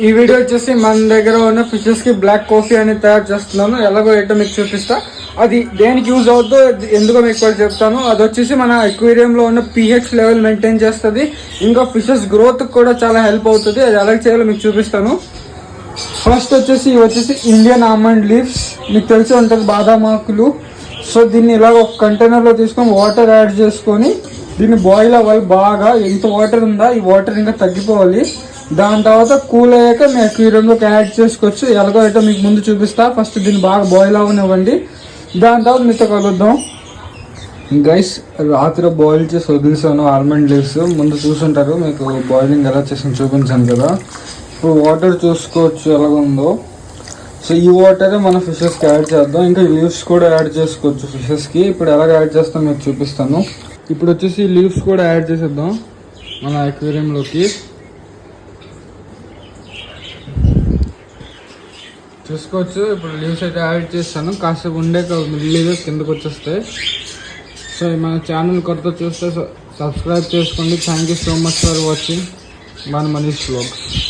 ఈ వీడియో వచ్చేసి మన దగ్గర ఉన్న ఫిషెస్ కి బ్లాక్ కాఫీ అనేది తయారు చేస్తున్నాను. ఎలాగో ఏంటో మీకు చూపిస్తా. అది దేనికి యూజ్ అవుతుందో ఎందుకో మీకు కూడా చెప్తాను. అది వచ్చేసి మన అక్వేరియం లో ఉన్న pH లెవెల్ మెయింటైన్ చేస్తుంది. ఇంకా ఫిషెస్ గ్రోత్ కూడా చాలా హెల్ప్ అవుతుంది. అది ఎలా చేయాలో మీకు చూపిస్తాను. ఫస్ట్ వచ్చేసి ఇండియన్ ఆల్మండ్ లీవ్స్, మీకు తెలిసి ఉంటుంది, బాదాం ఆకులు. సో దీన్ని ఇలా ఒక కంటైనర్ లో తీసుకొని వాటర్ యాడ్ చేసుకొని దీన్ని బాయిల్ అవ్వాలి బాగా. ఎంత వాటర్ ఉందా, ఈ వాటర్ ఇంకా తగ్గిపోవాలి. దాని తర్వాత కూల్ అయ్యాక మీ అక్వేరియంలోకి యాడ్ చేసుకోవచ్చు. ఎలాగో అయితే మీకు ముందు చూపిస్తా. ఫస్ట్ దీన్ని బాగా బాయిల్ అవ్వనివ్వండి. దాని తర్వాత మీతో కలుద్దాం. గైస్, రాత్రి బాయిల్ చేసి వదిలేసాను ఆల్మండ్ లీవ్స్. ముందు చూసుంటారు, మీకు బాయిలింగ్ ఎలా చేసి చూపించాను కదా. ఇప్పుడు వాటర్ చూసుకోవచ్చు ఎలాగుందో. సో ఈ వాటరే మన ఫిషెస్కి యాడ్ చేద్దాం. ఇంకా లీవ్స్ కూడా యాడ్ చేసుకోవచ్చు ఫిషెస్కి. ఇప్పుడు ఎలాగ యాడ్ చేస్తాం మీకు చూపిస్తాను. ఇప్పుడు వచ్చేసి లీవ్స్ కూడా యాడ్ చేసేద్దాం మన అక్వేరియంలోకి. చూసుకోవచ్చు, ఇప్పుడు లీవ్స్ అయితే యాడ్ చేస్తాను. కాసేపు ఉండే లీవ్స్ కిందకు వచ్చేస్తాయి. సో మన ఛానల్ కొత్త చూస్తే సబ్స్క్రైబ్ చేసుకోండి. Thank you so much for watching మన మనీష్ వ్లాగ్స్.